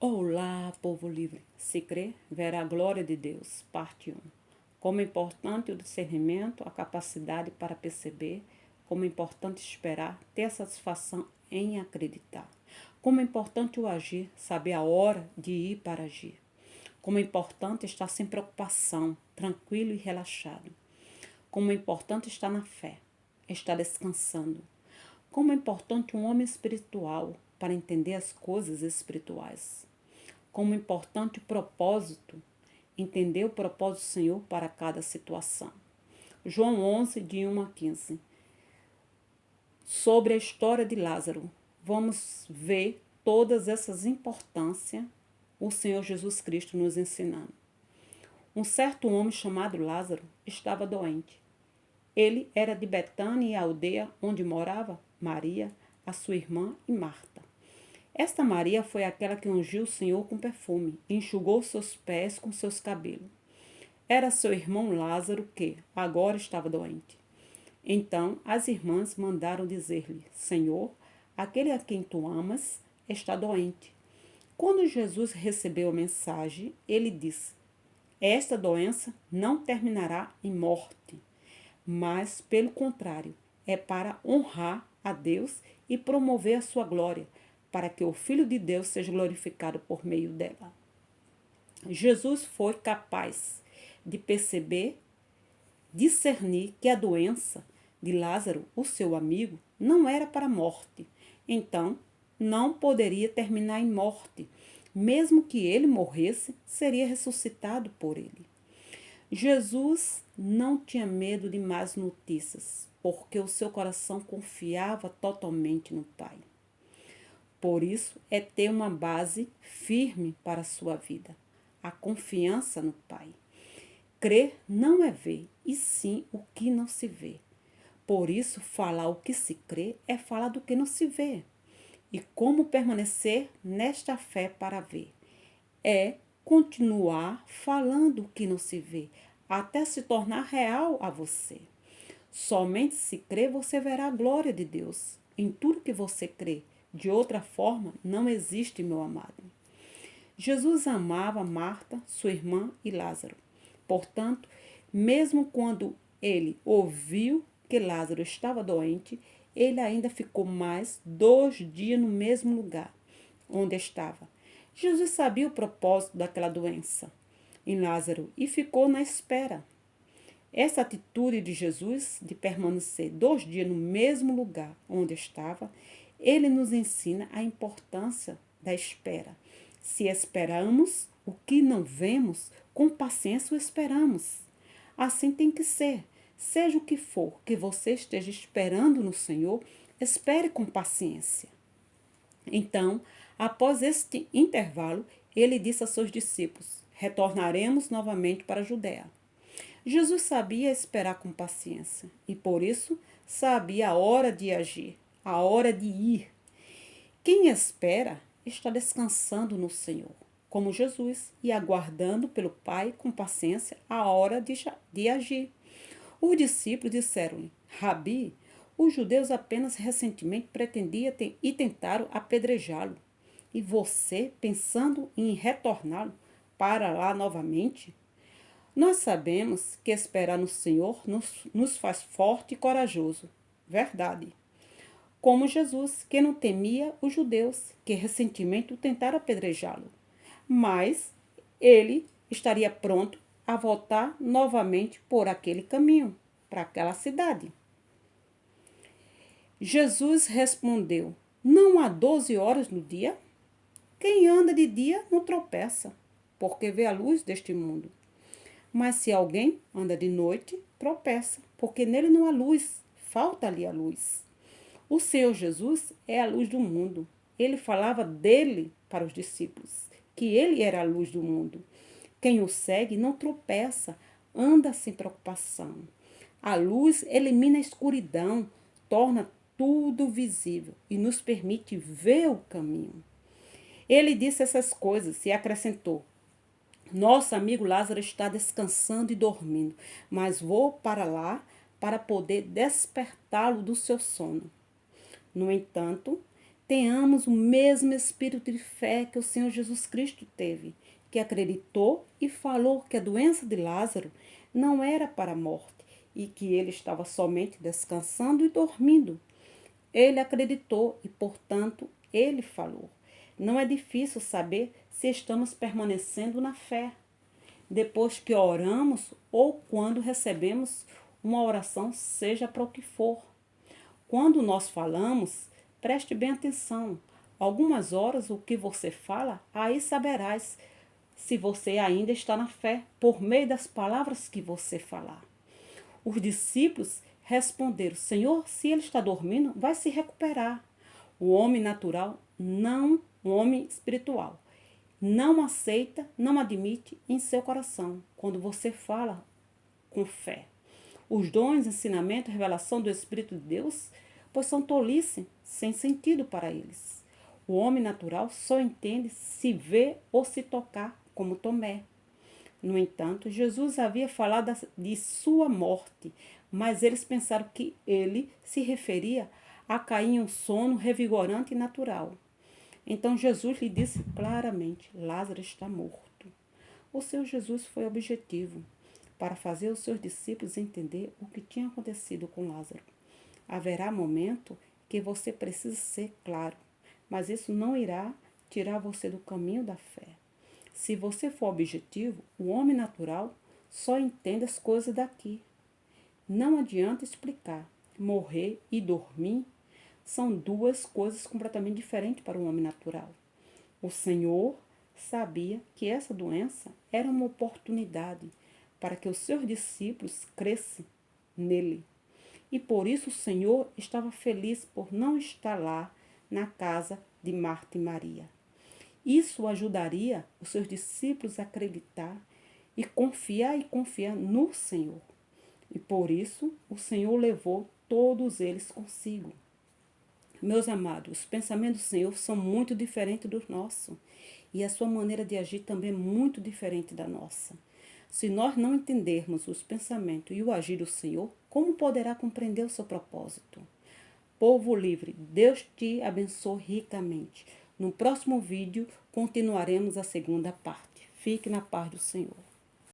Olá, povo livre. Se crer, verá a glória de Deus. Parte 1. Como é importante o discernimento, a capacidade para perceber, como é importante esperar, ter a satisfação em acreditar. Como é importante o agir, saber a hora de ir para agir. Como é importante estar sem preocupação, tranquilo e relaxado. Como é importante estar na fé, estar descansando. Como é importante um homem espiritual para entender as coisas espirituais. Como importante o propósito, entender o propósito do Senhor para cada situação. João 11, de 1 a 15. Sobre a história de Lázaro, vamos ver todas essas importâncias o Senhor Jesus Cristo nos ensinando. Um certo homem chamado Lázaro estava doente. Ele era de Betânia, a aldeia onde morava Maria, a sua irmã e Marta. Esta Maria foi aquela que ungiu o Senhor com perfume e enxugou seus pés com seus cabelos. Era seu irmão Lázaro que agora estava doente. Então as irmãs mandaram dizer-lhe: Senhor, aquele a quem tu amas está doente. Quando Jesus recebeu a mensagem, ele disse: Esta doença não terminará em morte, mas, pelo contrário, é para honrar a Deus e promover a sua glória, para que o Filho de Deus seja glorificado por meio dela. Jesus foi capaz de perceber, discernir que a doença de Lázaro, o seu amigo, não era para a morte. Então, não poderia terminar em morte. Mesmo que ele morresse, seria ressuscitado por ele. Jesus não tinha medo de más notícias, porque o seu coração confiava totalmente no Pai. Por isso, é ter uma base firme para a sua vida, a confiança no Pai. Crer não é ver, e sim o que não se vê. Por isso, falar o que se crê é falar do que não se vê. E como permanecer nesta fé para ver? É continuar falando o que não se vê, até se tornar real a você. Somente se crer, você verá a glória de Deus em tudo que você crê. De outra forma, não existe, meu amado. Jesus amava Marta, sua irmã e Lázaro. Portanto, mesmo quando ele ouviu que Lázaro estava doente, ele ainda ficou mais 2 dias no mesmo lugar onde estava. Jesus sabia o propósito daquela doença em Lázaro e ficou na espera. Essa atitude de Jesus de permanecer 2 dias no mesmo lugar onde estava, ele nos ensina a importância da espera. Se esperamos o que não vemos, com paciência o esperamos. Assim tem que ser. Seja o que for que você esteja esperando no Senhor, espere com paciência. Então, após este intervalo, ele disse a seus discípulos: Retornaremos novamente para a Judéia. Jesus sabia esperar com paciência e, por isso, sabia a hora de agir, a hora de ir. Quem espera está descansando no Senhor, como Jesus, e aguardando pelo Pai com paciência a hora de agir. Os discípulos disseram-lhe: Rabi, os judeus apenas recentemente pretendiam e tentaram apedrejá-lo. E você, pensando em retorná-lo para lá novamente? Nós sabemos que esperar no Senhor nos faz forte e corajoso. Verdade. Como Jesus, que não temia os judeus, que recentemente tentaram apedrejá-lo. Mas ele estaria pronto a voltar novamente por aquele caminho, para aquela cidade. Jesus respondeu: Não há 12 horas no dia? Quem anda de dia não tropeça, porque vê a luz deste mundo. Mas se alguém anda de noite, tropeça, porque nele não há luz, falta-lhe a luz. O Senhor Jesus é a luz do mundo. Ele falava dele para os discípulos, que ele era a luz do mundo. Quem o segue não tropeça, anda sem preocupação. A luz elimina a escuridão, torna tudo visível e nos permite ver o caminho. Ele disse essas coisas e acrescentou: Nosso amigo Lázaro está descansando e dormindo, mas vou para lá para poder despertá-lo do seu sono. No entanto, tenhamos o mesmo espírito de fé que o Senhor Jesus Cristo teve, que acreditou e falou que a doença de Lázaro não era para a morte e que ele estava somente descansando e dormindo. Ele acreditou e, portanto, ele falou. Não é difícil saber se estamos permanecendo na fé, depois que oramos ou quando recebemos uma oração, seja para o que for. Quando nós falamos, preste bem atenção. Algumas horas o que você fala, aí saberás se você ainda está na fé, por meio das palavras que você falar. Os discípulos responderam: Senhor, se ele está dormindo, vai se recuperar. O homem natural, não o homem espiritual, não aceita, não admite em seu coração quando você fala com fé. Os dons, ensinamento, revelação do Espírito de Deus, pois são tolice, sem sentido para eles. O homem natural só entende se vê ou se tocar, como Tomé. No entanto, Jesus havia falado de sua morte, mas eles pensaram que ele se referia a cair em um sono revigorante e natural. Então Jesus lhe disse claramente: Lázaro está morto. O Senhor Jesus foi objetivo para fazer os seus discípulos entender o que tinha acontecido com Lázaro. Haverá momento que você precisa ser claro, mas isso não irá tirar você do caminho da fé. Se você for objetivo, o homem natural só entende as coisas daqui. Não adianta explicar. Morrer e dormir são duas coisas completamente diferentes para o homem natural. O Senhor sabia que essa doença era uma oportunidade para que os seus discípulos crescem nele. E por isso o Senhor estava feliz por não estar lá na casa de Marta e Maria. Isso ajudaria os seus discípulos a acreditar e confiar no Senhor. E por isso o Senhor levou todos eles consigo. Meus amados, os pensamentos do Senhor são muito diferentes dos nossos. E a sua maneira de agir também é muito diferente da nossa. Se nós não entendermos os pensamentos e o agir do Senhor, como poderá compreender o seu propósito? Povo livre, Deus te abençoe ricamente. No próximo vídeo, continuaremos a segunda parte. Fique na paz do Senhor.